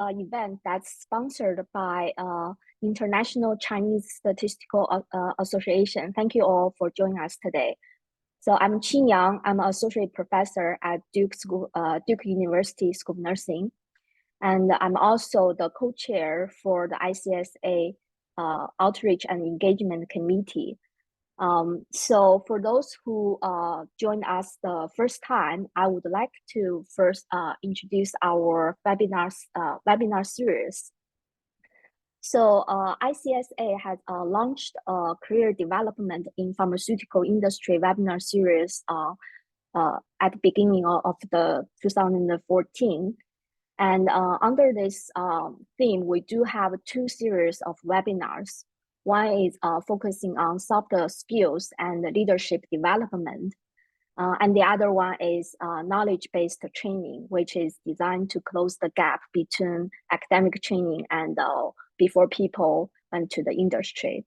event that's sponsored by International Chinese Statistical Association. Thank you all for joining us today. So I'm Qin Yang. I'm an associate professor at Duke University School of Nursing. And I'm also the co-chair for the ICSA Outreach and Engagement Committee. So for those who joined us the first time, I would like to first introduce our webinar series. So ICSA has launched a career development in pharmaceutical industry webinar series at the beginning of the 2014. And under this theme, we do have two series of webinars. One is focusing on soft skills and leadership development. And the other one is knowledge-based training, which is designed to close the gap between academic training and before people went to the industry.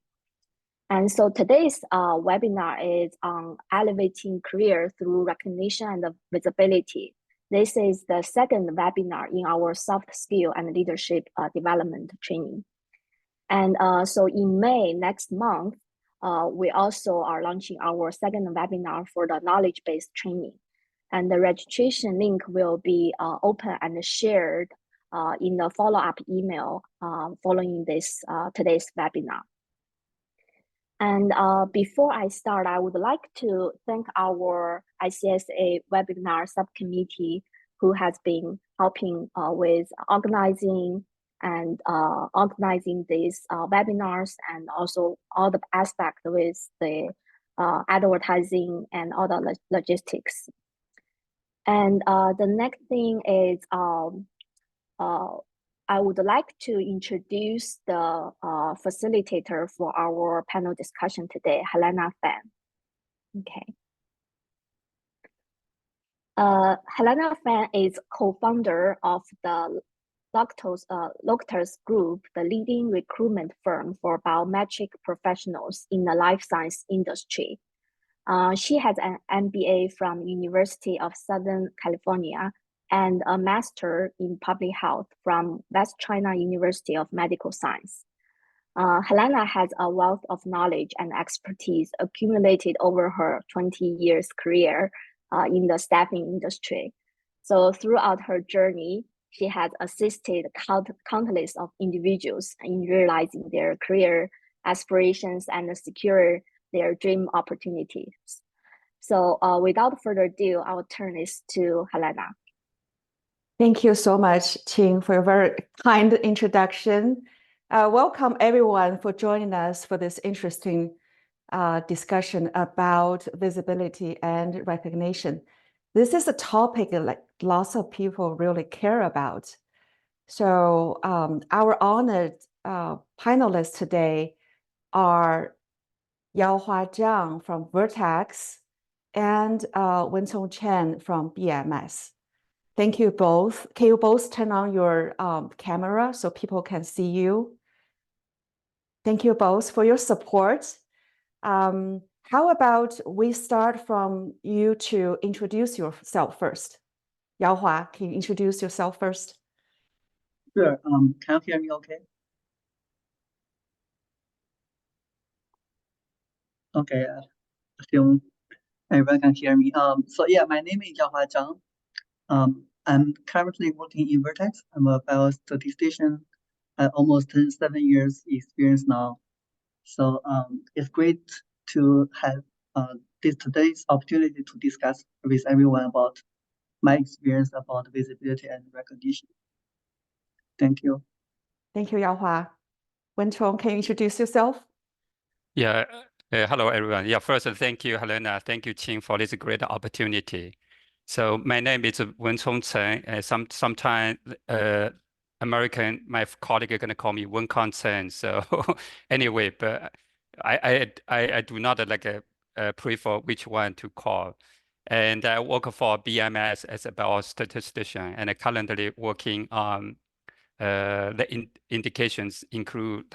And so today's webinar is on elevating career through recognition and visibility. This is the second webinar in our soft skill and leadership development training. And so in May next month, we also are launching our second webinar for the knowledge-based training. And the registration link will be open and shared in the follow-up email following this today's webinar. And before I start, I would like to thank our ICSA webinar subcommittee who has been helping with organizing these webinars and also all the aspects with the advertising and all the logistics. And the next thing is I would like to introduce the facilitator for our panel discussion today, Helena Fan. Okay. Helena Fan is co-founder of the Loctus Group, the leading recruitment firm for biometric professionals in the life science industry. She has an MBA from University of Southern California and a master in public health from West China University of Medical Science. Helena has a wealth of knowledge and expertise accumulated over her 20 years career in the staffing industry. So throughout her journey, she has assisted countless of individuals in realizing their career aspirations and secure their dream opportunities. So without further ado, I will turn this to Helena. Thank you so much, Qing, for your very kind introduction. Welcome everyone for joining us for this interesting discussion about visibility and recognition. This is a topic like lots of people really care about. So our honored panelists today are Yaohua Zhang from Vertex and Wencong Chen from BMS. Thank you both. Can you both turn on your camera so people can see you? Thank you both for your support. How about we start from you to introduce yourself first? Yaohua, can you introduce yourself first? Sure. Can you hear me okay? Okay, I assume everyone can hear me. So yeah, my name is Yaohua Zhang. I'm currently working in Vertex. I'm a biostatistician. Almost 7 years experience now. So it's great to have today's opportunity to discuss with everyone about my experience about visibility and recognition. Thank you. Thank you, Yaohua. Wencong, can you introduce yourself? Yeah. Hello, everyone. Yeah, first, thank you, Helena. Thank you, Qing, for this great opportunity. So my name is Wencong Chen. Sometime my colleague are going to call me Wencong Chen. So anyway, but I do not prefer which one to call. And I work for BMS as a biostatistician, and I currently working on the indications include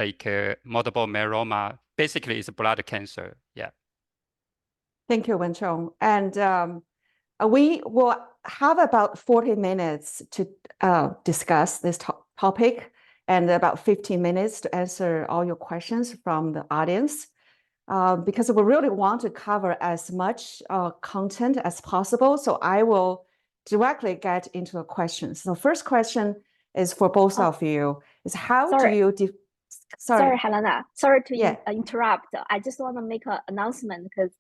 multiple myeloma. Basically, it's blood cancer. Yeah. Thank you, Wencong. And we will have about 40 minutes to discuss this topic and about 15 minutes to answer all your questions from the audience. Because we really want to cover as much content as possible. So I will directly get into the questions. So first question is for both of you, is how do you, sorry, Helena, sorry to Yeah. interrupt. I just want to make an announcement because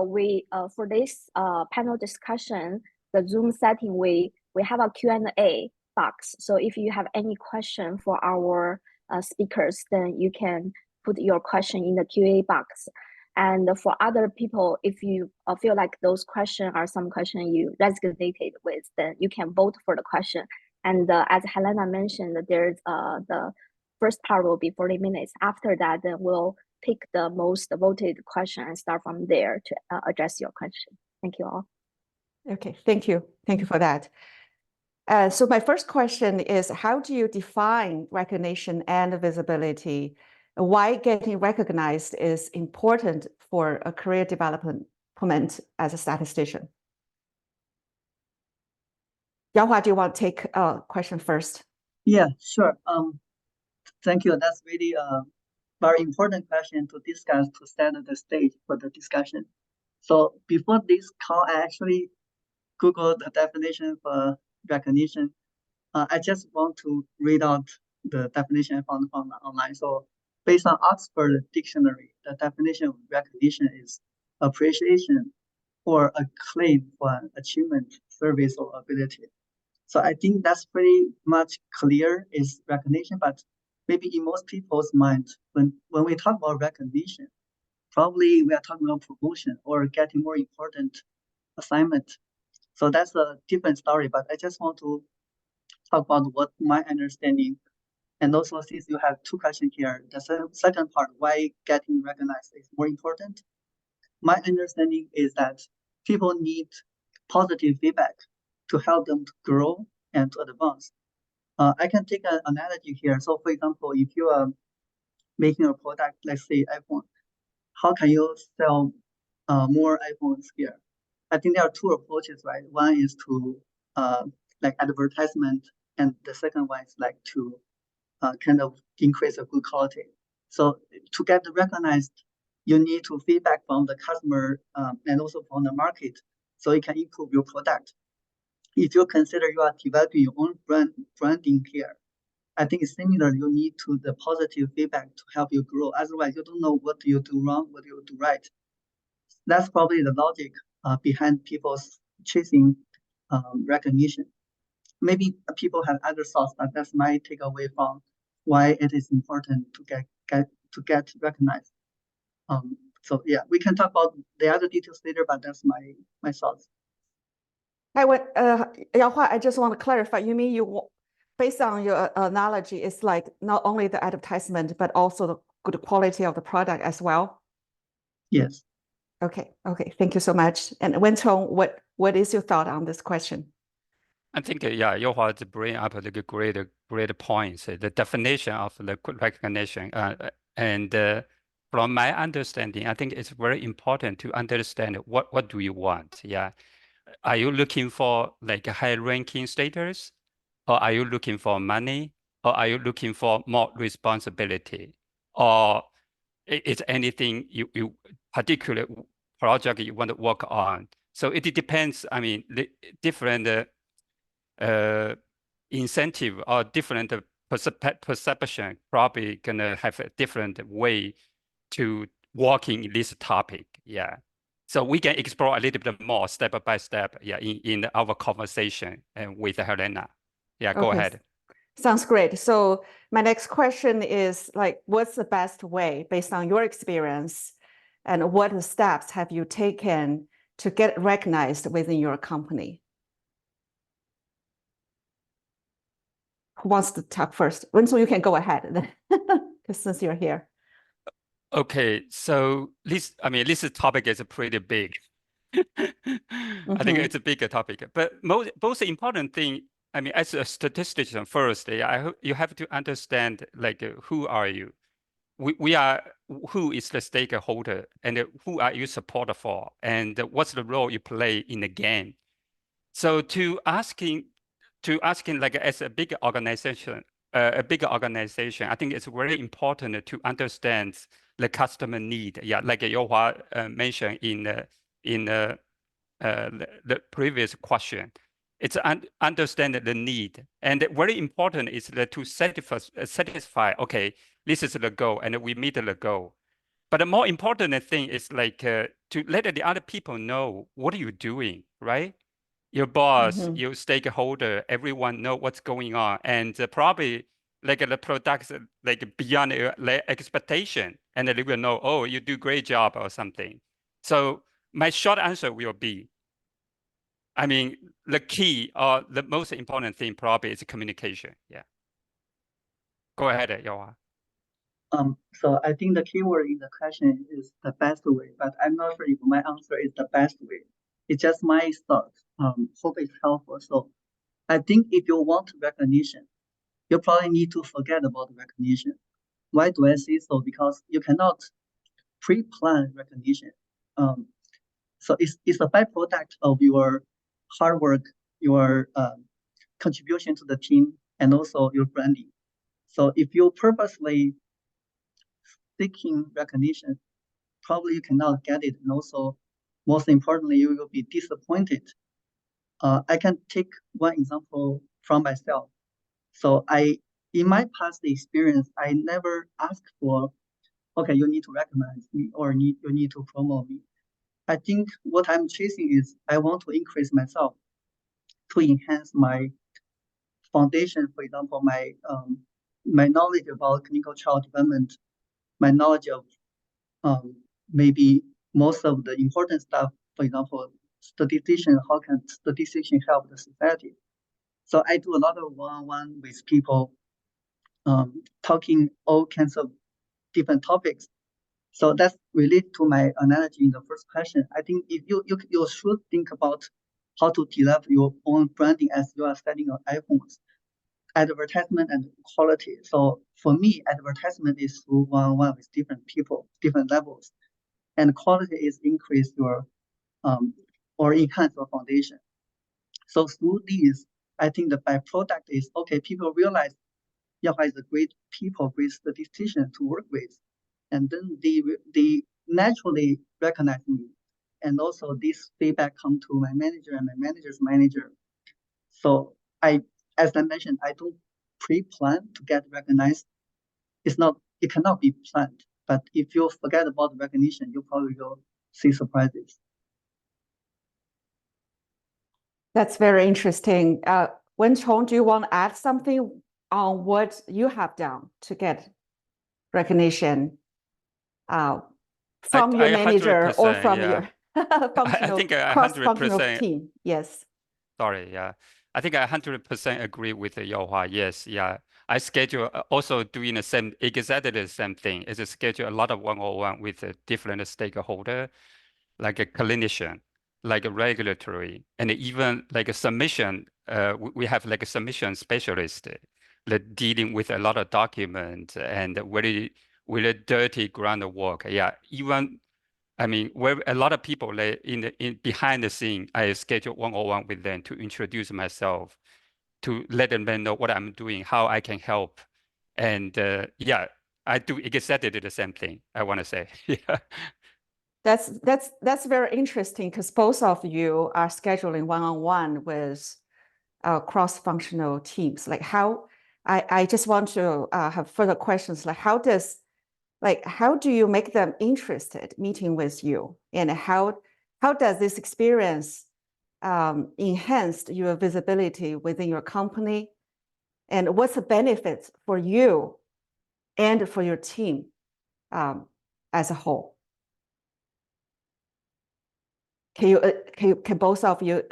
we for this panel discussion, the Zoom setting, we have a Q&A box. So if you have any question for our speakers, then you can put your question in the QA box. And for other people, if you feel like those questions are some question you resonated with, then you can vote for the question. And as Helena mentioned, there's the first part will be 40 minutes. After that, then we'll pick the most voted question and start from there to address your question. Thank you all. Okay, thank you. Thank you for that. So my first question is, how do you define recognition and visibility? Why getting recognized is important for a career development as a statistician? Yaohua, do you want to take a question first? Yeah, sure. Thank you. That's really a very important question to discuss to set the stage for the discussion. So before this call, I actually Googled the definition for recognition. I just want to read out the definition I found online. So based on Oxford Dictionary, the definition of recognition is appreciation or acclaim for an achievement, service, or ability. So I think that's pretty much clear is recognition, but maybe in most people's mind, when we talk about recognition, probably we are talking about promotion or getting more important assignment. So that's a different story, but I just want to talk about what my understanding. And also, since you have two questions here, the second part, why getting recognized is more important. My understanding is that people need positive feedback to help them to grow and to advance. I can take an analogy here. So for example, if you are making a product, let's say iPhone, how can you sell more iPhones here? I think there are two approaches, right? One is to like advertisement, and the second one is like to kind of increase a good quality. So to get recognized, you need to feedback from the customer and also from the market, so you can improve your product. If you consider you are developing your own branding here, I think it's similar. You need to the positive feedback to help you grow. Otherwise, you don't know what you do wrong, what you do right. That's probably the logic behind people's chasing recognition. Maybe people have other thoughts, but that's my takeaway from why it is important to get recognized. So yeah, we can talk about the other details later, but that's my thoughts. Yaohua, I just want to clarify. You mean based on your analogy, it's like not only the advertisement, but also the good quality of the product as well? Yes. Okay. Thank you so much. And Wentong, what is your thought on this question? I think, Yaohua to bring up the great points, the definition of the recognition. And from my understanding, I think it's very important to understand what do you want. Yeah. Are you looking for like a high ranking status? Or are you looking for money? Or are you looking for more responsibility? Or is anything you particular project you want to work on? So it depends. I mean, the different incentive or different perception probably gonna have a different way to working in this topic. Yeah. So we can explore a little bit more step by step, in our conversation and with Helena. Yeah, go ahead. Sounds great. So my next question is like, what's the best way based on your experience, and what steps have you taken to get recognized within your company? Who wants to talk first? Wentong, you can go ahead since you're here. Okay, so this topic is pretty big. I think it's a bigger topic, but most important thing, I mean, as a statistician, first, you have to understand like who are you? We are, who is the stakeholder, and who are you support for, and what's the role you play in the game? So to to asking like as a big organization, I think it's very important to understand the customer need. Yeah, like Youhua mentioned in the previous question. It's understand the need, and very important is that to satisfy. Okay, this is the goal, and we meet the goal. But the more important thing is like to let the other people know what are you doing, right? Your boss, your stakeholder, everyone know what's going on, and probably like the products like beyond their expectation, and they will know, oh, you do great job or something. So my short answer will be, I mean, the key or the most important thing probably is communication. Yeah. Go ahead, Youhua. So I think the keyword in the question is the best way, but I'm not sure if my answer is the best way. It's just my thoughts. Hope it's helpful. So I think if you want recognition, you probably need to forget about recognition. Why do I say so? Because you cannot pre-plan recognition. So it's a byproduct of your hard work, your contribution to the team, and also your branding. So if you purposely seeking recognition, probably you cannot get it. And also, most importantly, you will be disappointed. I can take one example from myself. So in my past experience, I never asked for, okay, you need to recognize me or you need to promote me. I think what I'm chasing is I want to increase myself to enhance my foundation. For example, my knowledge about clinical trial development, my knowledge of maybe most of the important stuff. For example, statistician, how can statistician help the society? So I do a lot of one-on-one with people, talking all kinds of different topics. So that's related to my analogy in the first question. I think if you should think about how to develop your own branding as you are setting your iPhones, advertisement and quality. So for me, advertisement is through one-on-one with different people, different levels, and quality is increase your or enhance your foundation. So through these, I think the byproduct is, okay, people realize Youhua is a great statistician to work with. And then they naturally recognize me. And also this feedback come to my manager and my manager's manager. So as I mentioned, I don't pre-plan to get recognized. It cannot be planned. But if you forget about the recognition, you probably will see surprises. That's very interesting. Wenchong, do you want to add something on what you have done to get recognition from your manager or from your cross-functional team? Yes. Sorry, yeah. I think I 100% agree with Youhua. Yes, yeah. I schedule also doing exactly the same thing. Is to schedule a lot of one-on-one with a different stakeholder, like a clinician, like a regulatory, and even like a submission. We have like a submission specialist that dealing with a lot of documents and really dirty groundwork. Yeah, even I mean, where a lot of people like in behind the scene, I schedule one-on-one with them to introduce myself, to let them know what I'm doing, how I can help, and yeah, I do exactly the same thing. I want to say, yeah. That's very interesting because both of you are scheduling one-on-one with cross-functional teams. Like how I just want to have further questions. Like how do you make them interested meeting with you, and how does this experience enhance your visibility within your company, and what's the benefits for you and for your team as a whole? Can both of you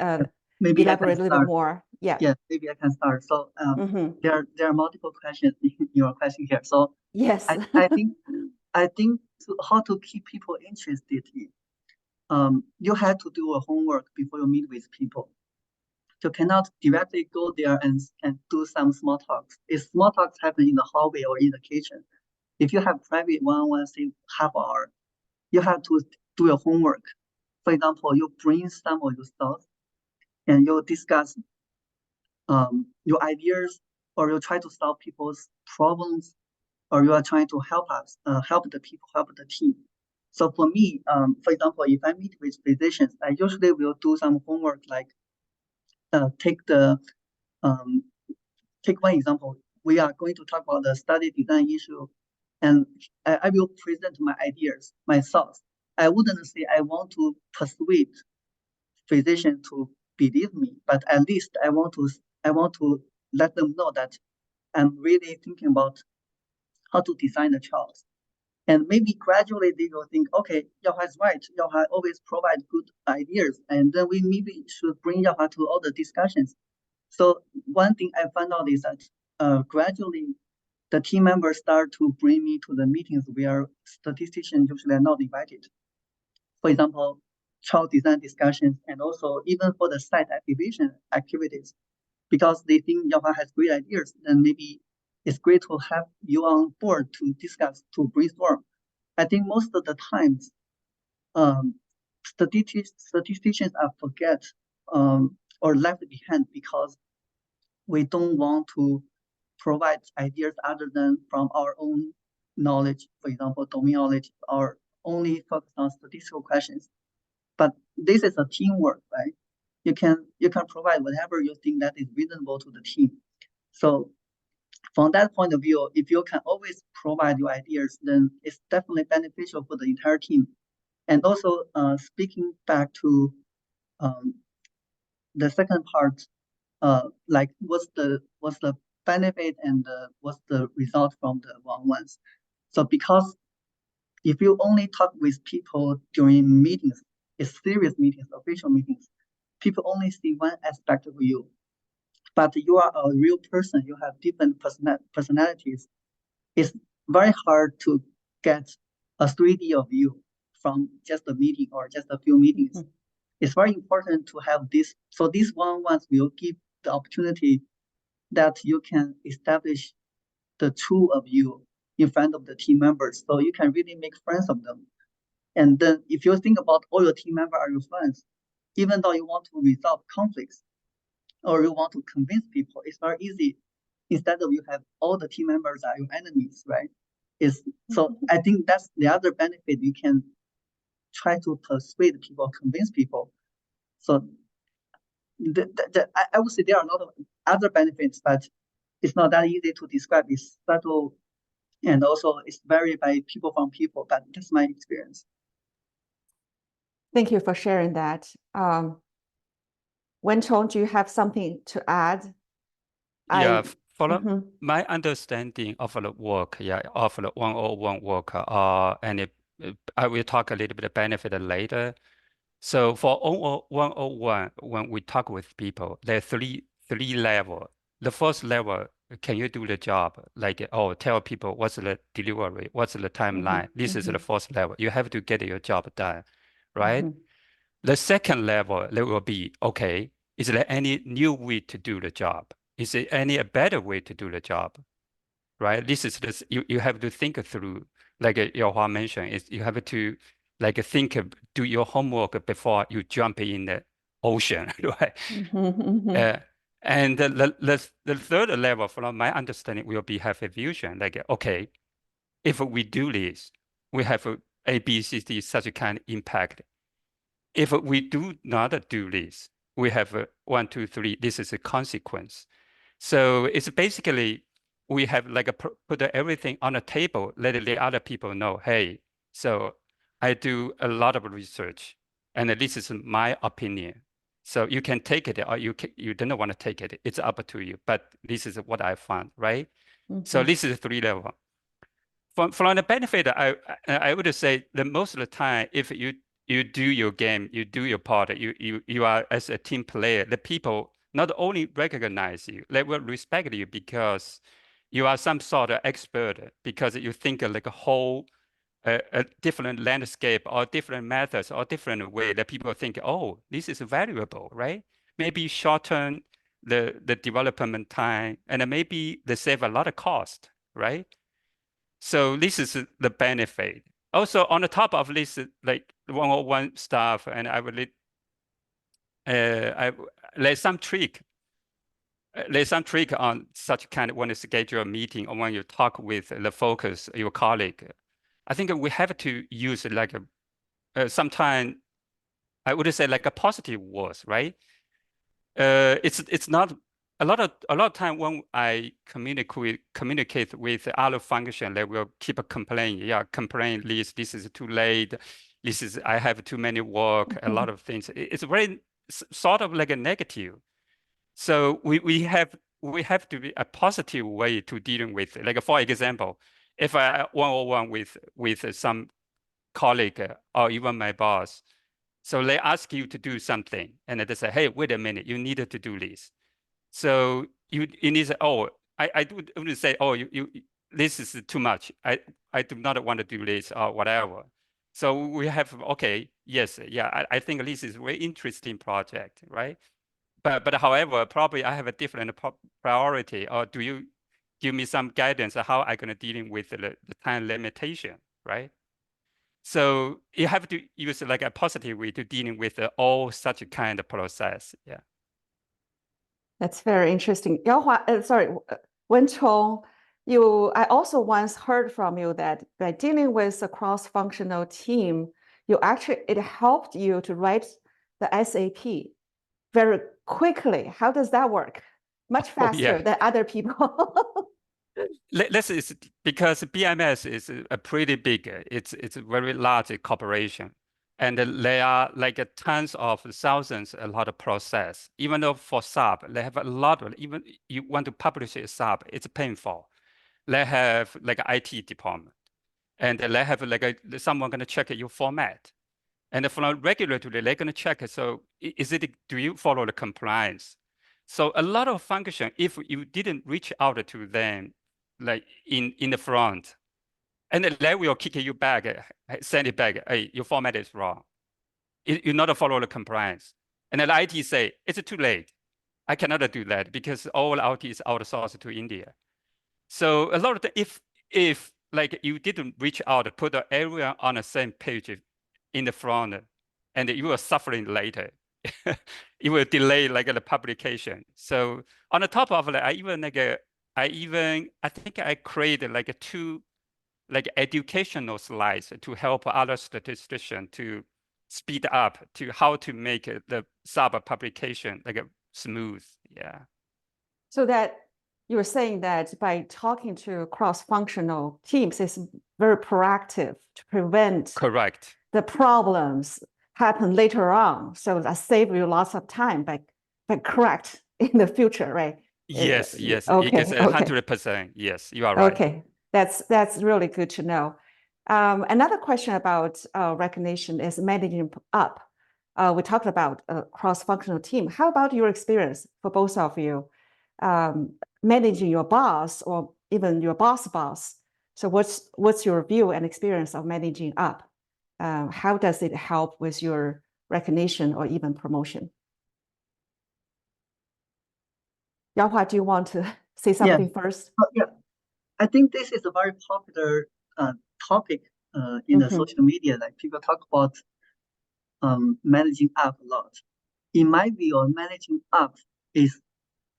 maybe elaborate a little bit more? Yeah. Yeah, maybe I can start. So there are multiple questions in your question here. So yes, I think how to keep people interested in, you have to do a homework before you meet with people. You cannot directly go there and do some small talks. If small talks happen in the hallway or in the kitchen, if you have private one-on-one, say half hour, you have to do your homework. For example, you bring some of your stuff and you discuss your ideas, or you try to solve people's problems, or you are trying to help the people, help the team. So for me, for example, if I meet with physicians, I usually will do some homework, like take one example. We are going to talk about the study design issue, and I will present my ideas, my thoughts. I wouldn't say I want to persuade physicians to believe me, but at least I want to let them know that I'm really thinking about how to design the trials. And maybe gradually they will think, okay, Yaohua is right. Yaohua always provides good ideas, and then we maybe should bring Yaohua to all the discussions. So one thing I found out is that gradually the team members start to bring me to the meetings where statisticians usually are not invited. For example, trial design discussions, and also even for the site activation activities, because they think Yaohua has great ideas, then maybe it's great to have you on board to discuss, to brainstorm. I think most of the times, statisticians are forget or left behind because we don't want to provide ideas other than from our own knowledge, for example, domain knowledge, or only focus on statistical questions. But this is a teamwork, right? You can provide whatever you think that is reasonable to the team. So from that point of view, if you can always provide your ideas, then it's definitely beneficial for the entire team. And also, speaking back to the second part, like what's the benefit and what's the result from the one-on-ones. So because if you only talk with people during meetings, it's serious meetings, official meetings, people only see one aspect of you. But you are a real person, you have different personalities. It's very hard to get a 3D of you from just a meeting or just a few meetings. Mm-hmm. It's very important to have this. So these one-on-ones will give the opportunity that you can establish the true of you in front of the team members. So you can really make friends of them. And then if you think about all your team members are your friends, even though you want to resolve conflicts or you want to convince people, it's very easy. Instead of you have all the team members are your enemies, right? So I think that's the other benefit. You can try to persuade people, convince people. So I would say there are a lot of other benefits, but it's not that easy to describe. It's subtle, and also it's varied by people from people, but that's my experience. Thank you for sharing that. Wenchong, do you have something to add? Yeah, follow my understanding of the work, of the 101 work, and I will talk a little bit of benefit later. So for 101, when we talk with people, there are three levels. The first level, can you do the job? Like, tell people what's the delivery, what's the timeline. This is the first level. You have to get your job done, right? The second level, there will be, okay, is there any new way to do the job? Is there any better way to do the job, right? This is this, you have to think through, like Yaohua mentioned, is you have to do your homework before you jump in the ocean, right? And the third level, from my understanding, will be have a vision, like, okay, if we do this, we have A, B, C, D, such a kind of impact. If we do not do this, we have 1, 2, 3. This is a consequence. So it's basically we have like put everything on the table, let the other people know, hey, so I do a lot of research, and this is my opinion. So you can take it or you don't want to take it. It's up to you. But this is what I found, right? So this is 3 level. From the benefit, I would say that most of the time, if you do your game, you do your part, you are as a team player, the people not only recognize you, they will respect you because you are some sort of expert, because you think like a whole a different landscape or different methods or different way that people think, oh, this is valuable, right? Maybe shorten the development time, and maybe they save a lot of cost, right? So this is the benefit. Also, on the top of this, like 101 stuff, and I will there's some trick. there's some trick on such kind of when you schedule a meeting or when you talk with the focus, your colleague. I think we have to use like sometime I would say like a positive words, right? It's not a lot of time when I communicate with other function, they will keep complaining. Yeah, complain this is too late. I have too many work, a lot of things. It's very sort of like a negative. So we have to be a positive way to dealing with it. Like for example, if I one-on-one with some colleague or even my boss, so they ask you to do something, and they say, "Hey, wait a minute, you needed to do this." So you need to say, "Oh, I wouldn't say, oh, you this is too much. I do not want to do this or whatever." So we have okay, yes, yeah, I think this is a very interesting project, right? But however, probably I have a different priority. Or do you give me some guidance on how I'm gonna dealing with the time limitation, right? So you have to use like a positive way to dealing with all such kind of process. Yeah. That's very interesting. Wenchong, I also once heard from you that by dealing with a cross-functional team, it helped you to write the SAP very quickly. How does that work? Much faster than other people. This is because BMS is a pretty big, it's a very large corporation. And there are like tons of thousands, a lot of process. Even though for SAP, they have a lot of, even you want to publish a SAP, it's painful. They have like an IT department. And they have like someone gonna check your format. And from regulatory, they're gonna check, so do you follow the compliance? So a lot of function, if you didn't reach out to them, like in the front, and then they will kick you back, send it back. Hey, your format is wrong. You not follow the compliance. And then the IT say, it's too late. I cannot do that because all IT is outsourced to India. So a lot of if like you didn't reach out, put everyone on the same page in the front, and you are suffering later. It will delay like the publication. So on the top of that, I think I created like two like educational slides to help other statisticians to speed up to how to make the sub publication like smooth. Yeah. So that you were saying that by talking to cross-functional teams, it's very proactive to prevent Correct. the problems happen later on. So that save you lots of time by correct in the future, right? Yes, yes. Okay, It is 100%. Yes, you are right. Okay, that's really good to know. Another question about recognition is managing up. We talked about a cross-functional team. How about your experience for both of you? Managing your boss or even your boss. So what's your view and experience of managing up? How does it help with your recognition or even promotion? Yaohua, do you want to say something first? Yeah, I think this is a very popular topic in the social media. Like people talk about managing up a lot. In my view, managing up is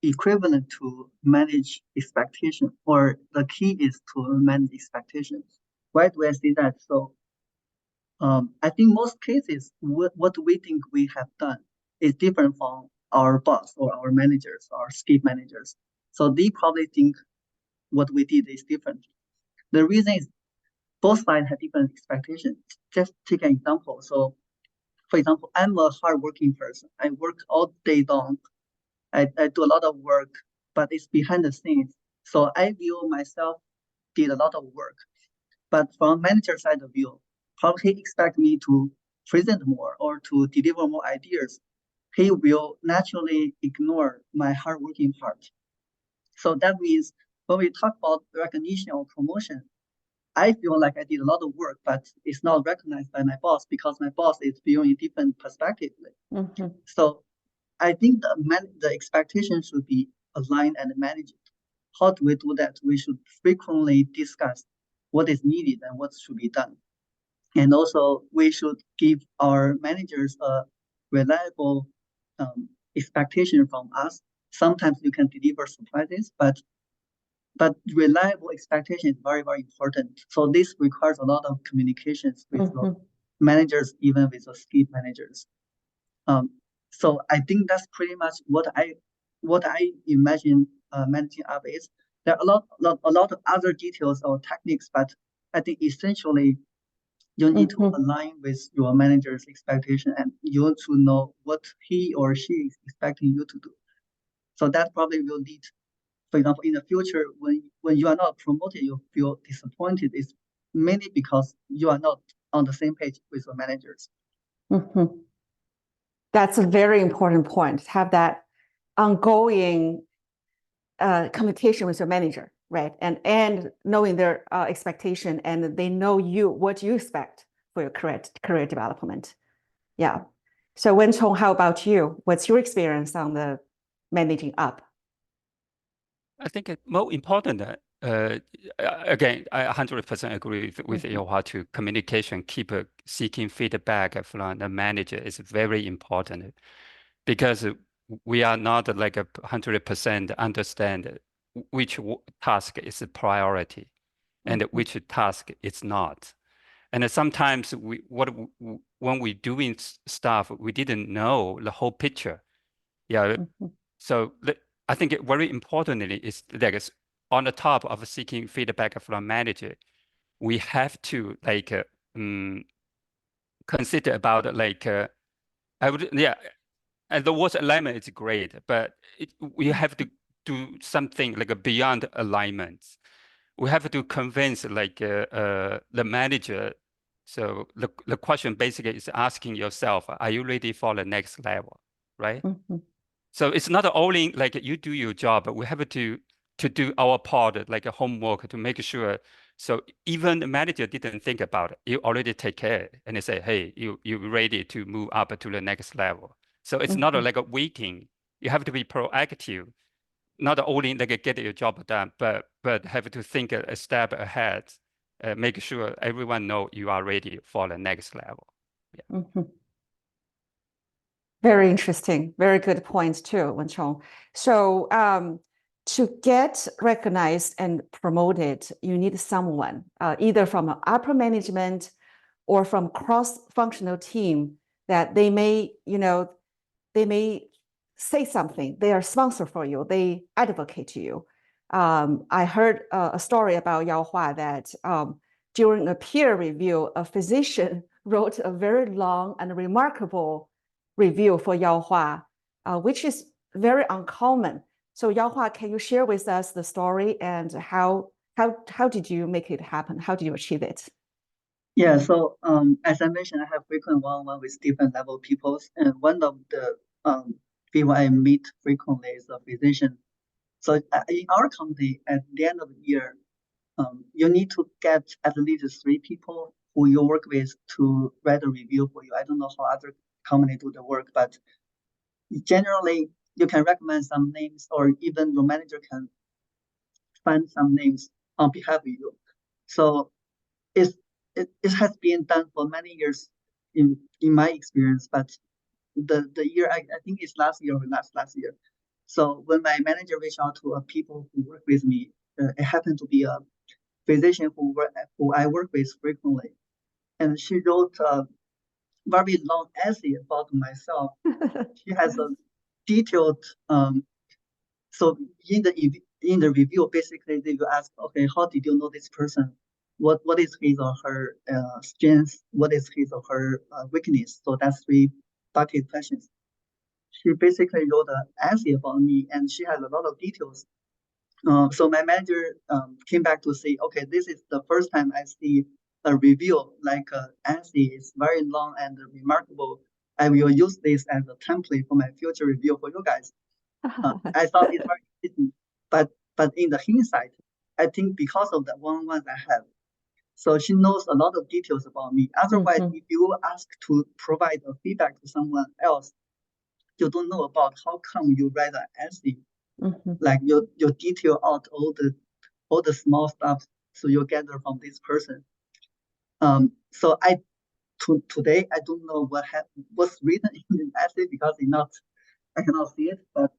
equivalent to manage expectation, or the key is to manage expectations. Why do I say that? So I think most cases, what we think we have done is different from our boss or our managers, our skip managers. So they probably think what we did is different. The reason is both sides have different expectations. Just take an example. So for example, I'm a hardworking person. I work all day long. I do a lot of work, but it's behind the scenes. So I view myself did a lot of work. But from manager side of view, probably he expect me to present more or to deliver more ideas. He will naturally ignore my hardworking part. So that means when we talk about recognition or promotion, I feel like I did a lot of work, but it's not recognized by my boss because my boss is viewing a different perspective. So I think the expectation should be aligned and managed. How do we do that? We should frequently discuss what is needed and what should be done. And also, we should give our managers a reliable expectation from us. sometimes you can deliver surprises, but reliable expectation is very, very important. So this requires a lot of communications with your managers, even with the skip managers. So I think that's pretty much what I imagine managing up is. There are a lot of other details or techniques, but I think essentially you need to align with your manager's expectation, and you want to know what he or she is expecting you to do. So that probably will lead, for example, in the future, when you are not promoted, you feel disappointed. It's mainly because you are not on the same page with your managers. That's a very important point. Have that ongoing communication with your manager, right? And knowing their expectation, and they know what you expect for your career development. Yeah. So Wenchong, how about you? What's your experience on the managing up? I think it's more important, again, I 100% agree with Yaohua too. Communication, keep seeking feedback from the manager is very important, because we are not like 100% understand which task is a priority and which task is not. And sometimes when we doing stuff, we didn't know the whole picture. Yeah. So I think very importantly is like on the top of seeking feedback from manager, we have to like consider about like and the word alignment is great, but we have to do something like beyond alignments. We have to convince like the manager. So the question basically is asking yourself, are you ready for the next level, right? So it's not only like you do your job, but we have to do our part, like a homework, to make sure. So even the manager didn't think about it, you already take care and they say, hey, you're ready to move up to the next level. So it's not like a waiting. You have to be proactive, not only like get your job done, but have to think a step ahead, make sure everyone know you are ready for the next level. Yeah. Very interesting. Very good points too, Wenchong. So to get recognized and promoted, you need someone either from an upper management or from cross-functional team that they may say something. They are sponsor for you. They advocate to you. I heard a story about Yaohua that during a peer review, a physician wrote a very long and remarkable review for Yaohua, which is very uncommon. So Yaohua, can you share with us the story and how did you make it happen? How did you achieve it? Yeah, so as I mentioned, I have frequent one-on-one with different level people, and one of the people I meet frequently is a physician. So in our company, at the end of the year, you need to get at least 3 people who you work with to write a review for you. I don't know how other companies do the work, but generally you can recommend some names, or even your manager can find some names on behalf of you. So it has been done for many years in my experience, but the year I think it's last year or last year. So when my manager reached out to people who work with me, it happened to be a physician who I work with frequently, and she wrote a very long essay about myself. She has a detailed so in the review, basically they will ask, okay, how did you know this person? What is his or her strength? What is his or her weakness? So that's 3 bucket questions. She basically wrote an essay about me, and she has a lot of details. So my manager came back to say, okay, this is the first time I see a review like an essay. It's very long and remarkable. I will use this as a template for my future review for you guys. I thought it's very interesting, but in the hindsight, I think because of the one-on-ones I have, so she knows a lot of details about me. Otherwise, if you ask to provide a feedback to someone else, you don't know about how come you write an essay. Like you detail out all the small stuff, so you gather from this person. So today I don't know what's written in the essay because I cannot see it, but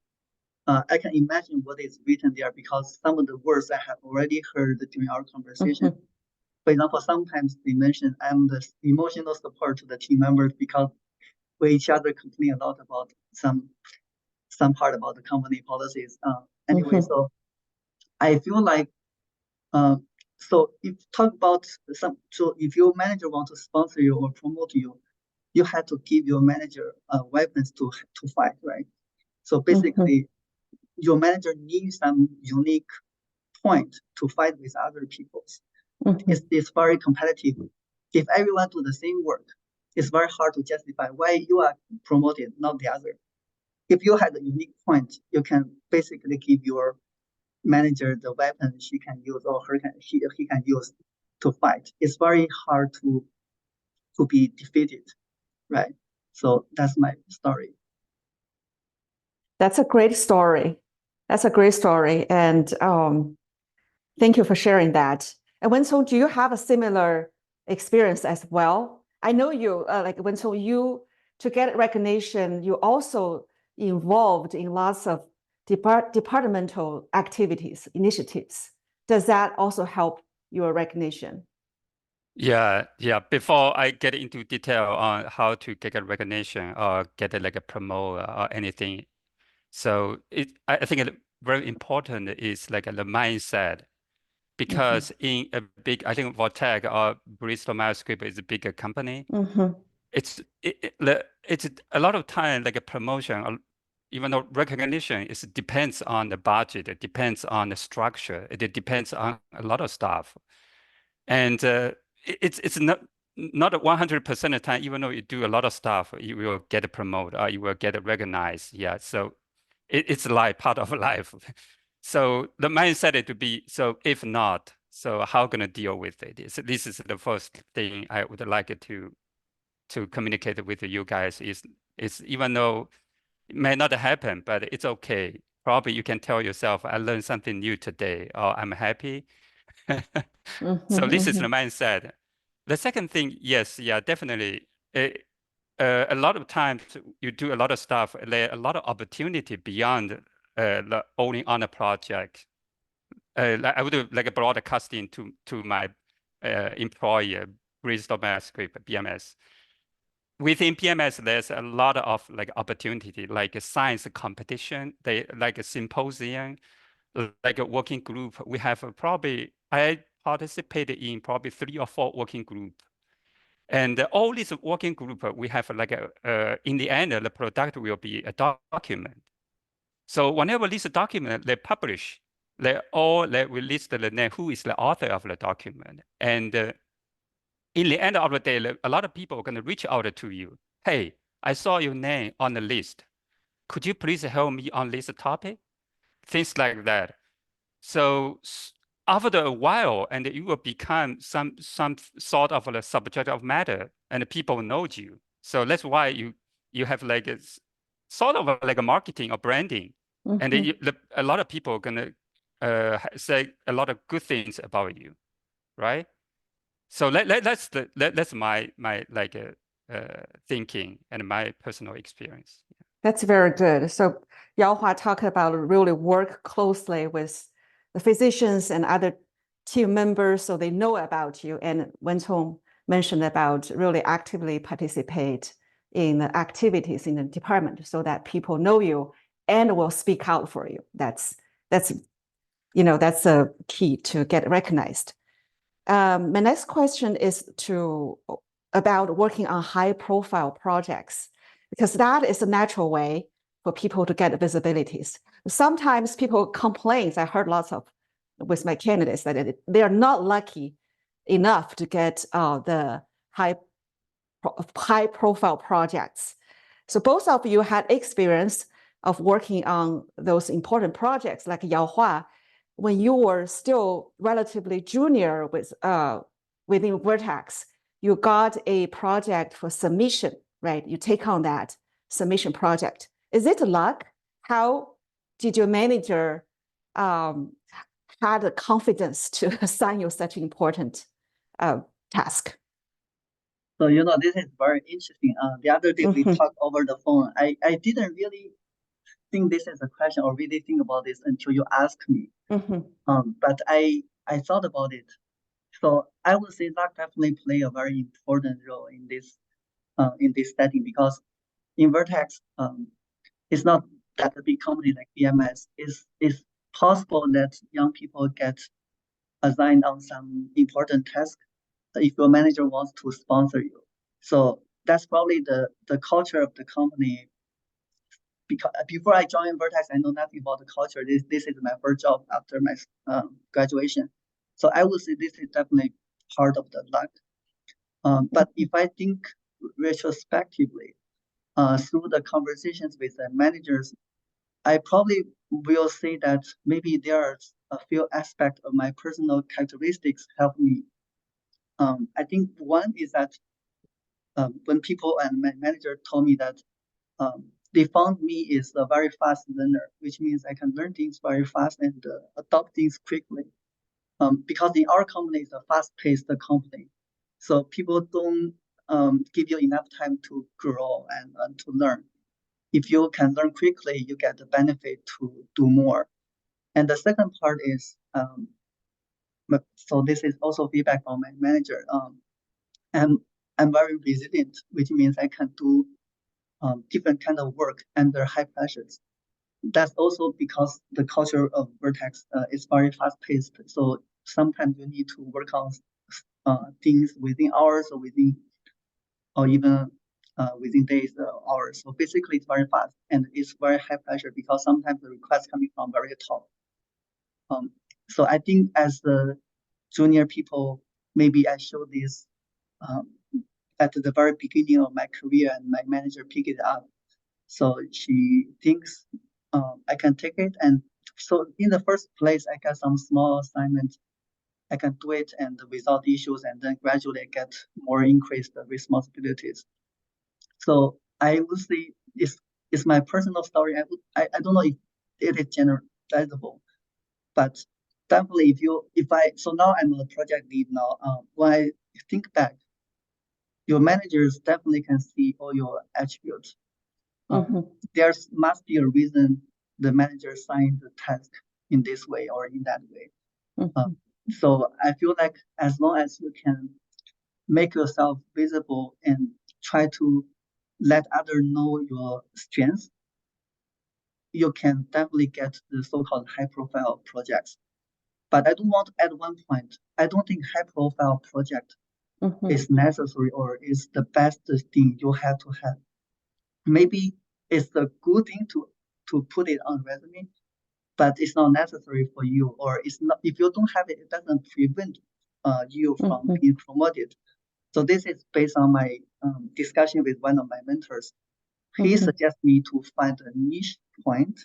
I can imagine what is written there because some of the words I have already heard during our conversation. For example, sometimes they mention I'm the emotional support to the team members because we each other complain a lot about some part about the company policies. Anyway, so I feel like so if talk about so if your manager wants to sponsor you or promote you, you have to give your manager weapons to fight, right? So basically, your manager needs some unique point to fight with other people's. It's very competitive. If everyone do the same work, it's very hard to justify why you are promoted, not the other. If you have a unique point, you can basically give your manager the weapon she can use or he can use to fight. It's very hard to be defeated, right? So that's my story. That's a great story. That's a great story. And thank you for sharing that. And Wensong, do you have a similar experience as well? I know you, like Wensong, you, to get recognition, you also involved in lots of departmental activities, initiatives. Does that also help your recognition? Yeah. Before I get into detail on how to get a recognition or get like a promote or anything, so I think very important is like the mindset, because in a big, I think Vortec or Bristol Myers Squibb is a bigger company. It's a lot of time like a promotion, even though recognition depends on the budget, it depends on the structure, it depends on a lot of stuff, and it's not 100% of the time. Even though you do a lot of stuff, you will get promoted or you will get recognized. Yeah, so it's like part of life. So the mindset is to be, so if not, so how gonna deal with it? So this is the first thing I would like to communicate with you guys is even though it may not happen, but it's okay. Probably you can tell yourself, I learned something new today, or I'm happy. So this is the mindset. The second thing, yes, yeah, definitely. A lot of times you do a lot of stuff, there are a lot of opportunity beyond the owning on a project. I would do like a broadcasting to my employer, Bristol Myers Squibb, BMS. Within BMS, there's a lot of like opportunity, like a science competition, they like a symposium, like a working group. We have I participated in probably 3 or 4 working group. And all these working group, we have like in the end, the product will be a document. So whenever this document they publish, they release the name, who is the author of the document. And in the end of the day, a lot of people are going to reach out to you. Hey, I saw your name on the list. Could you please help me on this topic? Things like that. So after a while, and you will become some sort of a subject of matter, and people know you. So that's why you have like a sort of like a marketing or branding, and a lot of people are gonna say a lot of good things about you, right? So that's my like thinking and my personal experience. That's very good. So Yaohua talked about really work closely with the physicians and other team members so they know about you. And Wensong mentioned about really actively participate in the activities in the department so that people know you and will speak out for you. That's a key to get recognized. My next question is about working on high-profile projects, because that is a natural way for people to get visibilities. Sometimes people complain, I heard lots of with my candidates, that they are not lucky enough to get the high-profile projects. So both of you had experience of working on those important projects, like Yaohua, when you were still relatively junior within Vertex. You got a project for submission, right? You take on that submission project. Is it luck? How did your manager had the confidence to assign you such an important task? So, this is very interesting. The other day we talked over the phone. I didn't really think this is a question or really think about this until you ask me. But I thought about it. So I would say luck definitely play a very important role in this setting, because in Vertex, it's not that a big company like BMS. It's possible that young people get assigned on some important task if your manager wants to sponsor you. So that's probably the culture of the company. Because before I joined Vertex, I know nothing about the culture. This is my first job after my graduation. So I would say this is definitely part of the luck. But if I think retrospectively, through the conversations with the managers, I probably will say that maybe there are a few aspects of my personal characteristics help me. I think one is that when people and my manager told me that they found me is a very fast learner, which means I can learn things very fast and adopt things quickly. Because in our company, it's a fast-paced company, so people don't give you enough time to grow and to learn. If you can learn quickly, you get the benefit to do more. And the second part is, so this is also feedback from my manager. I'm very resilient, which means I can do different kind of work under high pressures. That's also because the culture of Vertex is very fast-paced. So sometimes you need to work on things within hours or even within days or hours. So basically, it's very fast and it's very high pressure because sometimes the requests coming from very top. So I think as the junior people, maybe I show this at the very beginning of my career, and my manager picked it up. So she thinks I can take it. And so in the first place, I get some small assignments. I can do it and without issues, and then gradually I get more increased responsibilities. So I would say it's my personal story. I don't know if it is generalizable, but definitely so now I'm a project lead now. When I think back, your managers definitely can see all your attributes. There must be a reason the manager assigned the task in this way or in that way. So I feel like as long as you can make yourself visible and try to let others know your strengths, you can definitely get the so-called high-profile projects. But I do want to add one point. I don't think high-profile project is necessary or is the best thing you have to have. Maybe it's a good thing to put it on resume, but it's not necessary for you, or it's not. If you don't have it, it doesn't prevent you from being promoted. So this is based on my discussion with one of my mentors. He suggests me to find a niche point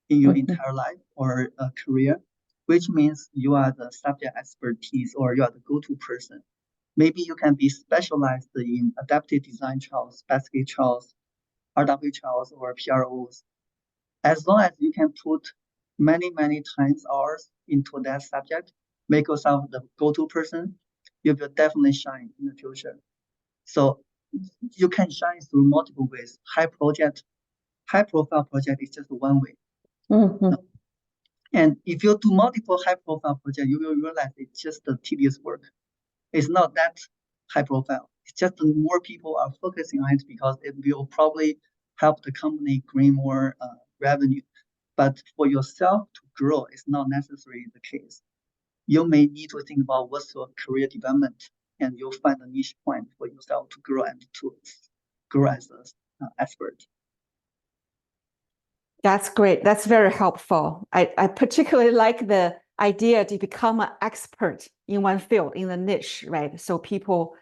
in your entire life or career, which means you are the subject expertise or you are the go-to person. Maybe you can be specialized in adaptive design trials, basket trials, RW trials, or PROs. As long as you can put many times hours into that subject, make yourself the go-to person, you will definitely shine in the future. So you can shine through multiple ways. High-profile project is just one way. And if you do multiple high-profile projects, you will realize it's just the tedious work. It's not that high-profile. It's just more people are focusing on it because it will probably help the company gain more revenue. But for yourself to grow, it's not necessarily the case. You may need to think about what's your career development, and you'll find a niche point for yourself to grow and to grow as an expert. That's great. That's very helpful. I particularly like the idea to become an expert in one field, in a niche, right? So people,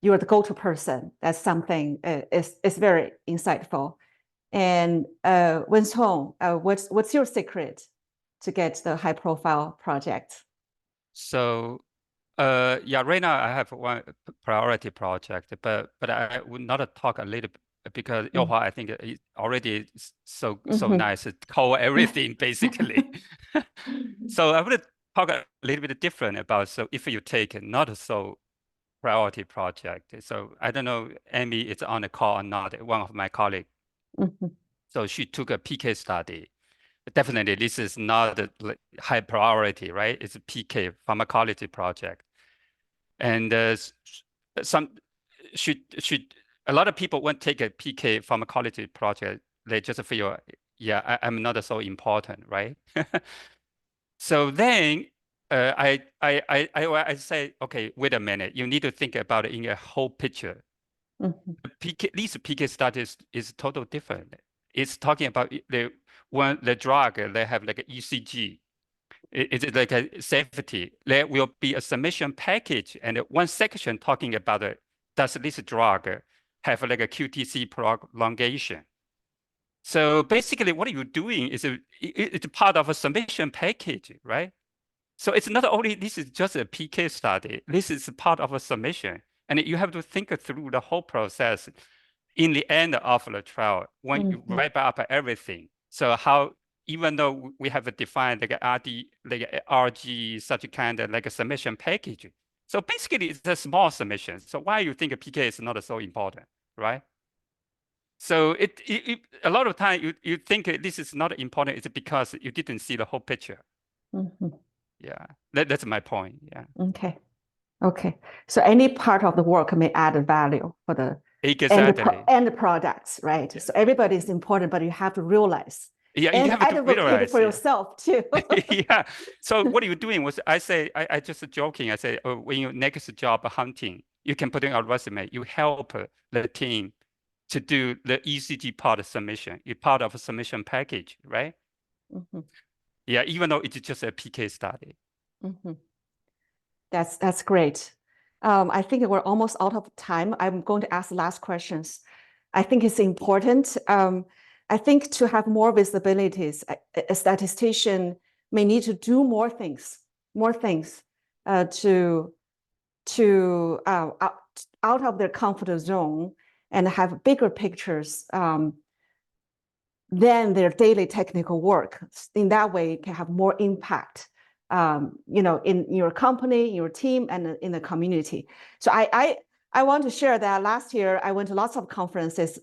you're the go-to person. That's something is very insightful. And Wen-Hong, what's your secret to get the high-profile project? So, yeah, right now I have one priority project, but I would not talk a little bit because Youhua, I think it already so nice to cover everything basically. So I would talk a little bit different about, so if you take not so priority project. So I don't know, Amy is on the call or not, one of my colleagues. So she took a PK study. Definitely, this is not a high priority, right? It's a PK pharmacology project, and a lot of people won't take a PK pharmacology project. They just feel, yeah, I'm not so important, right? So then I say, okay, wait a minute. You need to think about it in a whole picture. These PK studies is total different. It's talking about the drug, they have like an ECG. It's like a safety. There will be a submission package and one section talking about does this drug have like a QTC prolongation. So basically what you're doing is it's part of a submission package, right? So it's not only this is just a PK study, this is part of a submission. And you have to think through the whole process in the end of the trial when you wrap up everything. So how, even though we have defined like RD, like RG, such kind of like a submission package. So basically it's a small submission. So why you think a PK is not so important, right? So a lot of time you think this is not important, it's because you didn't see the whole picture. Yeah, that's my point. Yeah. Okay. So any part of the work may add value for the end products, right? Yeah. So everybody is important, but you have to realize. Yeah, and you have to realize for yourself too. Yeah. So what you're doing was, I just joking. I say, oh, when you next job hunting, you can put in a resume. You help the team to do the ECG part of submission. You're part of a submission package, right? Yeah, even though it's just a PK study. That's great. I think we're almost out of time. I'm going to ask the last questions. I think it's important. I think to have more visibilities, a statistician may need to do more things to out of their comfort zone and have bigger pictures than their daily technical work. In that way, it can have more impact, in your company, your team, and in the community. So I want to share that last year I went to lots of conferences.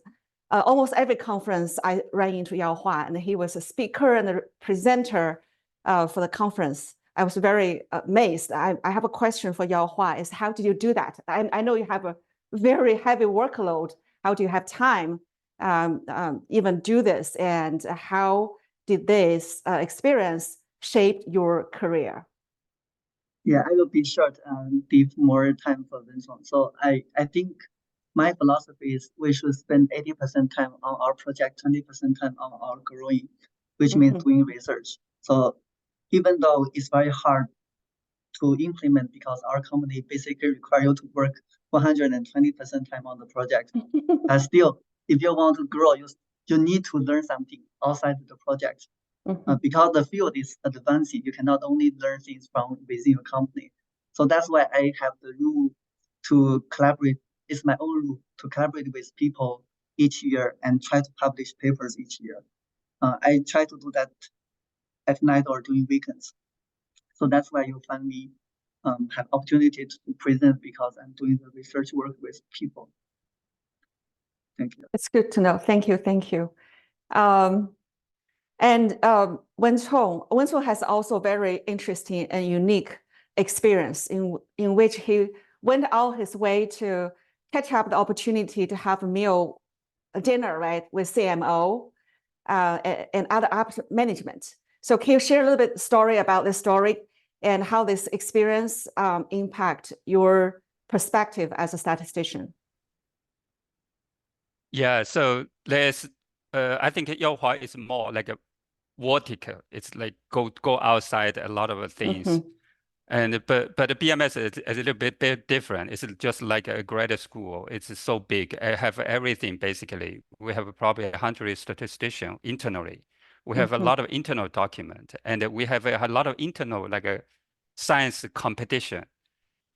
Almost every conference I ran into Yao Hua, and he was a speaker and a presenter for the conference. I was very amazed. I have a question for Yao Hua, is how do you do that? I know you have a very heavy workload. How do you have time even do this? And how did this experience shape your career? Yeah, I will be short and leave more time for Vincent. So I think my philosophy is we should spend 80% time on our project, 20% time on our growing, which means doing research. So even though it's very hard to implement because our company basically require you to work 120% time on the project, still, if you want to grow, you need to learn something outside the project. Because the field is advancing, you cannot only learn things from within your company. So that's why I have the rule to collaborate. It's my own rule to collaborate with people each year and try to publish papers each year. I try to do that at night or during weekends. So that's why you find me have opportunity to present, because I'm doing the research work with people. Thank you. It's good to know. Thank you. And Wenchong has also very interesting and unique experience in which he went out his way to catch up the opportunity to have a dinner, right, with CMO and other management. So can you share a little bit story about this story and how this experience impact your perspective as a statistician? Yeah, so there's, I think Yao Hua is more like a vertical. It's like go outside a lot of things. And but the BMS is a little bit different. It's just like a grad school. It's so big. I have everything basically. We have probably 100 statisticians internally. We have a lot of internal document, and we have a lot of internal like a science competition.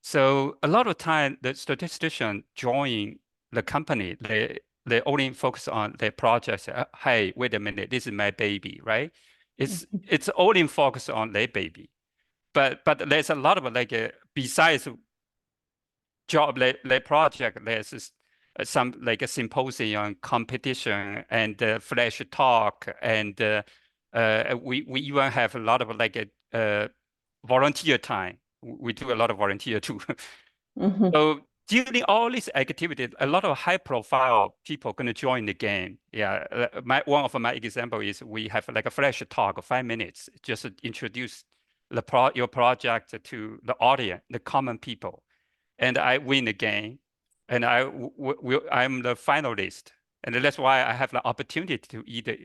So a lot of time the statistician join the company, they only focus on their projects. Hey, wait a minute, this is my baby, right? It's only focused on their baby. But there's a lot of like besides job, their project, there's some like a symposium, competition, and flash talk, and we even have a lot of like a volunteer time. We do a lot of volunteer too. So during all these activities, a lot of high-profile people going to join the game. Yeah, one of my example is we have like a flash talk, 5 minutes, just introduce your project to the audience, the common people, and I win the game, and I'm the finalist, and that's why I have the opportunity to either.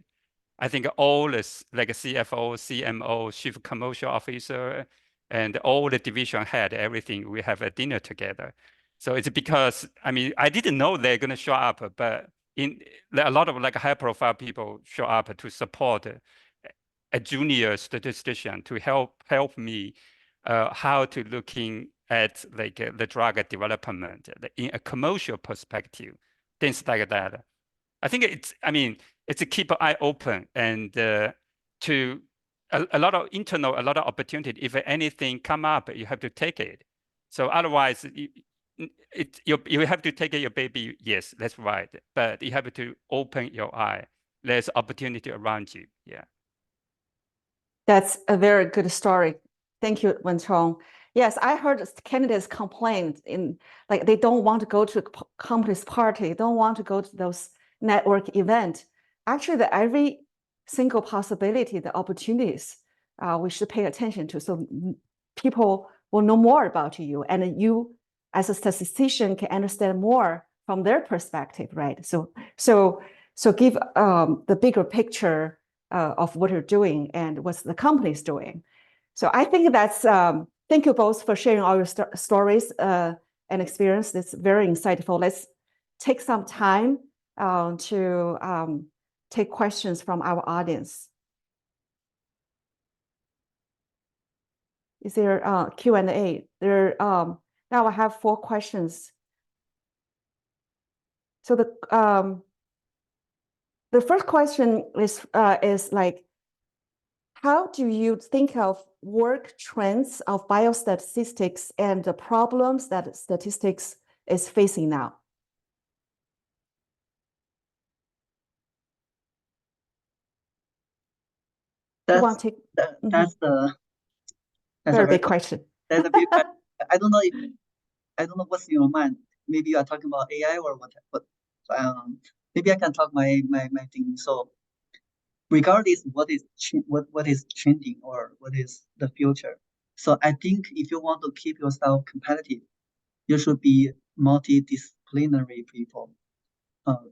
I think all this like a CFO, CMO, chief commercial officer, and all the division head, everything, we have a dinner together. So it's because, I mean, I didn't know they're going to show up, but a lot of like high profile people show up to support a junior statistician to help me how to looking at like the drug development in a commercial perspective, things like that. I think I mean, it's to keep an eye open and to a lot of internal, a lot of opportunity. If anything come up, you have to take it. So otherwise, you have to take your baby. Yes, that's right. But you have to open your eye. There's opportunity around you. Yeah. That's a very good story. Thank you, Wenchong. Yes, I heard candidates complain like they don't want to go to a company's party, don't want to go to those network event. Actually, every single possibility, the opportunities, we should pay attention to. So people will know more about you, and you, as a statistician, can understand more from their perspective, right? So give the bigger picture of what you're doing and what the company's doing. So I think that's, thank you both for sharing all your stories and experience. It's very insightful. Let's take some time to take questions from our audience. Is there Q&A? Now I have 4 questions. So the first question is like, how do you think of work trends of biostatistics and the problems that statistics is facing now? That's that's a very big question. That's a big question. I don't know what's in your mind. Maybe you are talking about AI or what? Maybe I can talk my thing. So regardless what is trending or what is the future. So I think if you want to keep yourself competitive, you should be multidisciplinary people.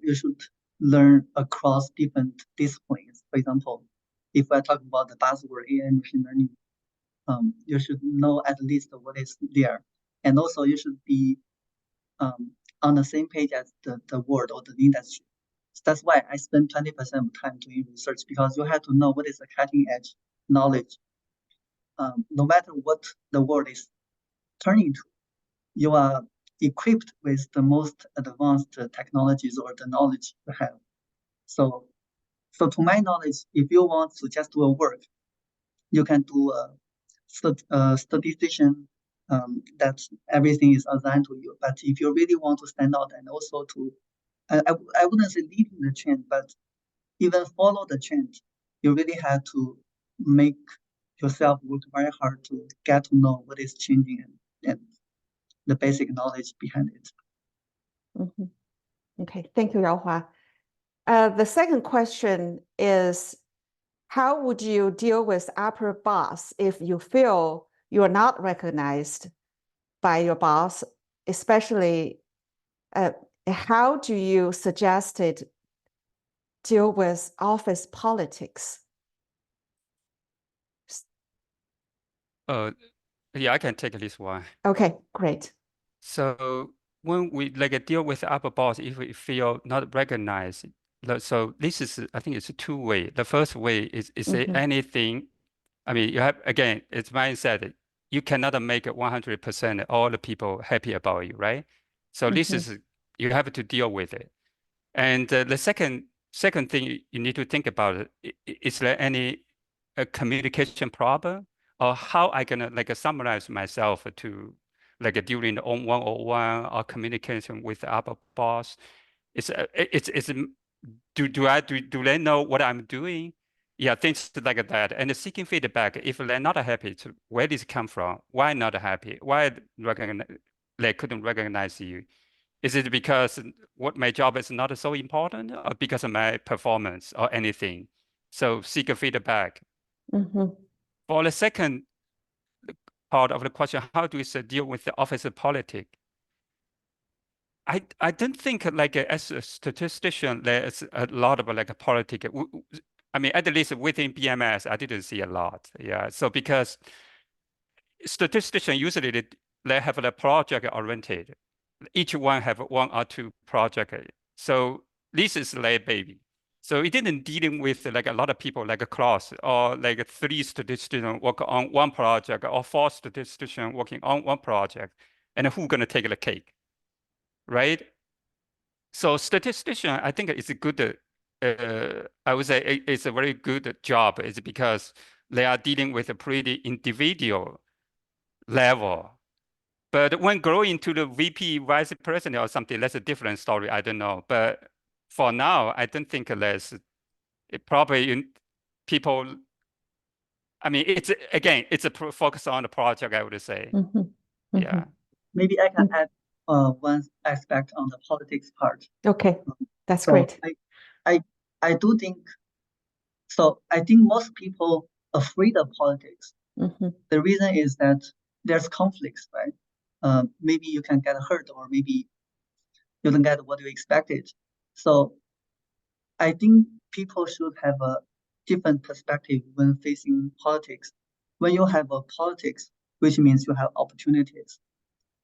You should learn across different disciplines. For example, if we're talking about the buzzword AI and machine learning, you should know at least what is there. And also you should be on the same page as the world or the industry. So that's why I spend 20% of time doing research, because you have to know what is the cutting edge knowledge. No matter what the world is turning to, you are equipped with the most advanced technologies or the knowledge you have. So to my knowledge, if you want to just do a work, you can do a statistician, that everything is assigned to you. But if you really want to stand out and also to, I wouldn't say leading the trend, but even follow the trend, you really have to make yourself work very hard to get to know what is changing and the basic knowledge behind it. Okay, thank you, Yaohua. The second question is, how would you deal with upper boss if you feel you are not recognized by your boss, especially how do you suggest it deal with office politics? Yeah, I can take this one. Okay, great. So when we like deal with upper boss, if we feel not recognized, so this is, I think it's a 2-way. The first way is say anything. I mean, you have, again, it's mindset. You cannot make 100% all the people happy about you, right? So this is, you have to deal with it. And the second thing you need to think about, is there any communication problem, or how I gonna like summarize myself to like during the one-on-one or communication with the upper boss. Do they know what I'm doing? Yeah, things like that. And seeking feedback, if they're not happy, where did it come from? Why not happy? Why they couldn't recognize you? Is it because what my job is not so important, or because of my performance or anything? So seek feedback. For the second part of the question, how do we deal with the office politics? I don't think like as a statistician, there's a lot of like a politics. I mean, at least within BMS, I didn't see a lot. Yeah. So because statisticians usually they have a project oriented. Each one have one or two projects. So this is their baby. So it didn't dealing with like a lot of people like a class or like 3 statisticians work on one project or 4 statisticians working on one project, and who's gonna take the cake, right? So statistician, I think it's a good. I would say it's a very good job. It's because they are dealing with a pretty individual level. But when growing to the VP, vice president or something, that's a different story. I don't know. But for now, I don't think there's probably people. I mean, it's a focus on the project, I would say. Yeah. Maybe I can add one aspect on the politics part. Okay, that's So great. I do think so. I think most people afraid of politics. The reason is that there's conflicts, right? Maybe you can get hurt, or maybe you don't get what you expected. So I think people should have a different perspective when facing politics. When you have a politics, which means you have opportunities.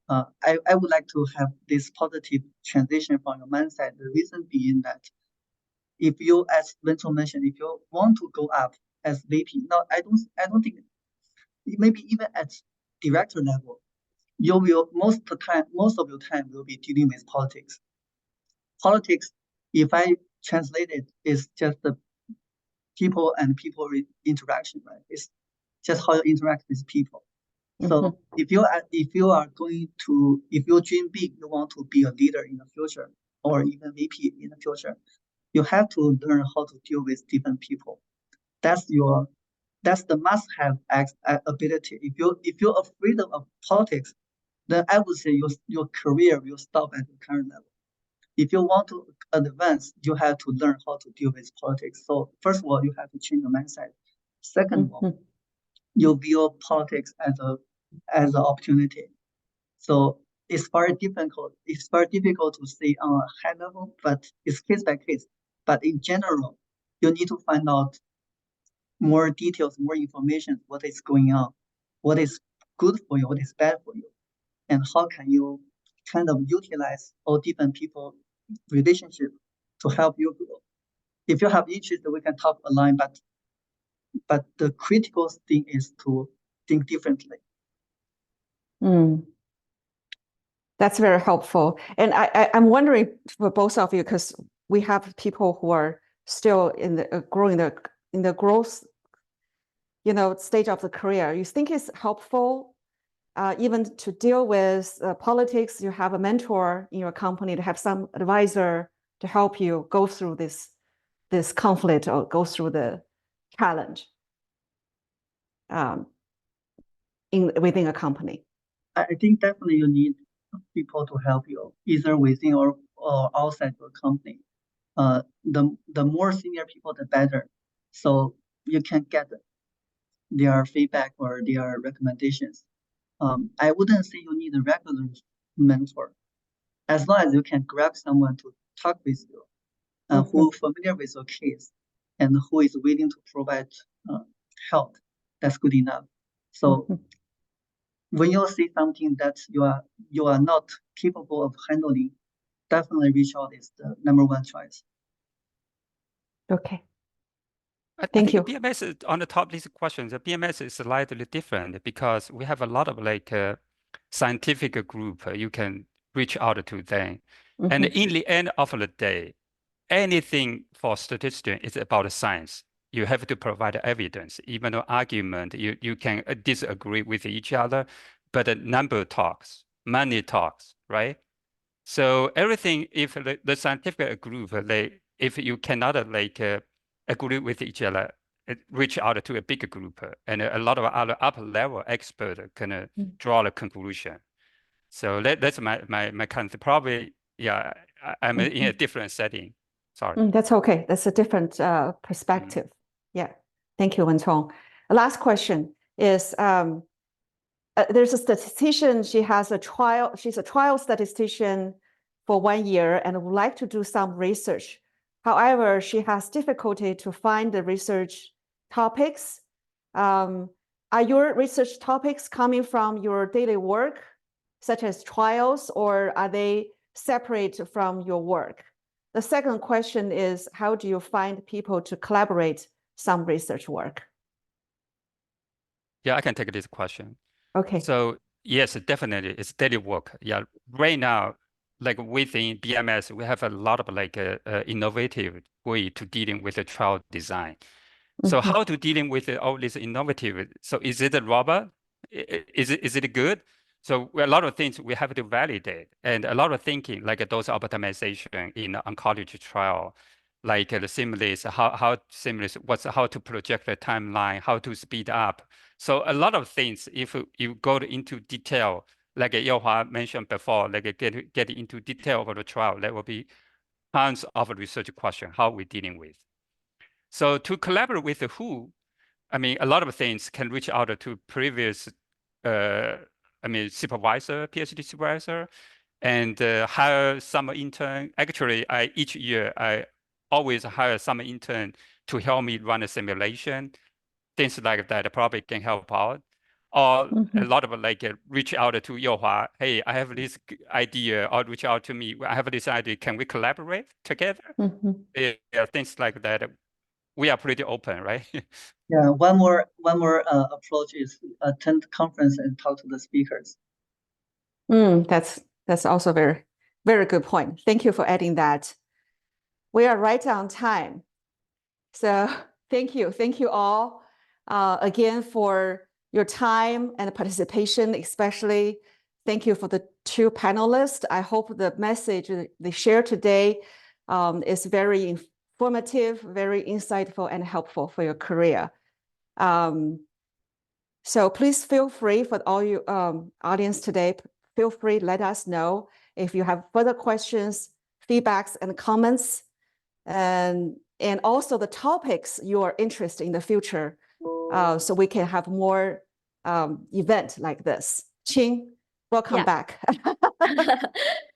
I would like to have this positive transition from your mindset. The reason being that if you, as Vincent mentioned, if you want to go up as VP, no, I don't think, maybe even at director level, you will most of your time will be dealing with politics. Politics, if I translate it, is just the people and people interaction, right? It's just how you interact with people. So if you dream big, you want to be a leader in the future, or even VP in the future, you have to learn how to deal with different people. That's the must-have ability. If you're afraid of politics, then I would say your career will stop at the current level. If you want to advance, you have to learn how to deal with politics. So first of all, you have to change your mindset. Second of all, you view politics as an opportunity. So it's very difficult. It's very difficult to say on a high level, but it's case by case. But in general, you need to find out more details, more information, what is going on, what is good for you, what is bad for you, and how can you kind of utilize all different people relationship to help you grow. If you have interest, we can talk online, but the critical thing is to think differently. That's very helpful. And I'm wondering for both of you, because we have people who are still in the growth, stage of the career. You think it's helpful, even to deal with politics? You have a mentor in your company, to have some advisor to help you go through this conflict or go through the challenge within a company. I think definitely you need people to help you, either within or outside your company. The more senior people, the better. So you can get their feedback or their recommendations. I wouldn't say you need a regular mentor. As long as you can grab someone to talk with you, who is familiar with your case, and who is willing to provide help, that's good enough. So when you see something that you are not capable of handling, definitely reach out is the number one choice. Okay. Thank you. BMS is on the top list of questions. The BMS is slightly different because we have a lot of scientific group. You can reach out to them. And in the end of the day, anything for statistician is about science. You have to provide evidence, even though argument, you can disagree with each other, but the number talks, money talks, right? So everything, if the scientific group, if you cannot agree with each other, reach out to a bigger group, and a lot of other upper level experts can draw the conclusion. So that's my kind of probably, yeah, I'm in a different setting. Sorry. That's okay. That's a different perspective. Yeah. Thank you, Wen-Chong. Last question is, there's a statistician, she's a trial statistician for 1 year and would like to do some research. However, she has difficulty to find the research topics. Are your research topics coming from your daily work, such as trials, or are they separate from your work? The second question is, how do you find people to collaborate some research work? Yeah, I can take this question. Okay. So yes, definitely, it's daily work. Yeah, right now, like within BMS, we have a lot of innovative way to dealing with the trial design. So how to dealing with all this innovative? So is it a robot? Is it good? So a lot of things we have to validate, and a lot of thinking, like those optimization in oncology trial, like the simulate, how simulate, how to project the timeline, how to speed up. So a lot of things, if you go into detail, like Yaohua mentioned before, like get into detail of the trial, there will be tons of research question, how we're dealing with. So to collaborate with who, I mean, a lot of things can reach out to previous, supervisor, PhD supervisor, and hire summer intern. Actually, each year, I always hire summer intern to help me run a simulation. Things like that probably can help out. Or a lot of reach out to Yaohua, hey, I have this idea, or reach out to me, I have this idea, can we collaborate together? Yeah, things like that. We are pretty open, right? Yeah, one more approach is attend conference and talk to the speakers. That's also very, very good point. Thank you for adding that. We are right on time. So thank you all again for your time and participation, especially thank you for the two panelists. I hope the message they shared today is very informative, very insightful and helpful for your career. So please feel free for all you audience today, feel free, let us know if you have further questions, feedbacks and comments, and also the topics you are interested in the future, so we can have more event like this. Qing, welcome back.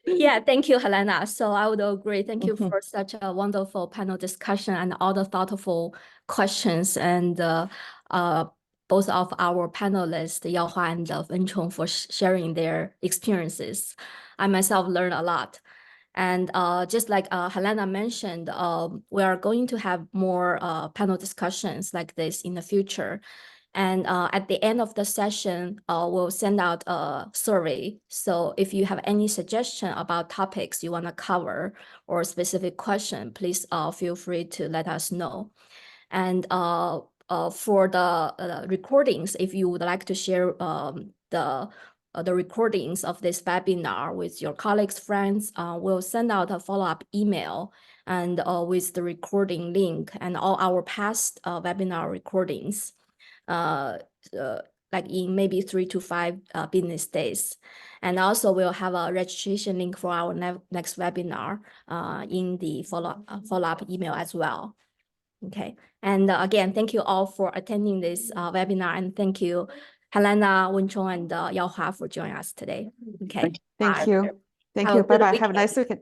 Yeah, thank you, Helena. So I would agree. Thank you for such a wonderful panel discussion and all the thoughtful questions, and both of our panelists, Yaohua and Wen-Chong, for sharing their experiences. I myself learned a lot. And just like Helena mentioned, we are going to have more panel discussions like this in the future. And at the end of the session, we'll send out a survey. So if you have any suggestion about topics you want to cover or specific question, please feel free to let us know. And for the recordings, if you would like to share the recordings of this webinar with your colleagues, friends, we'll send out a follow-up email and with the recording link and all our past webinar recordings, like in maybe 3 to 5 business days. And also we'll have a registration link for our next webinar in the follow-up email as well. Okay, and again, thank you all for attending this webinar, and thank you, Helena, Wen-Chong, and Yaohua for joining us today. Okay, thank you. Thank Have you. a good Bye-bye. Have a nice weekend.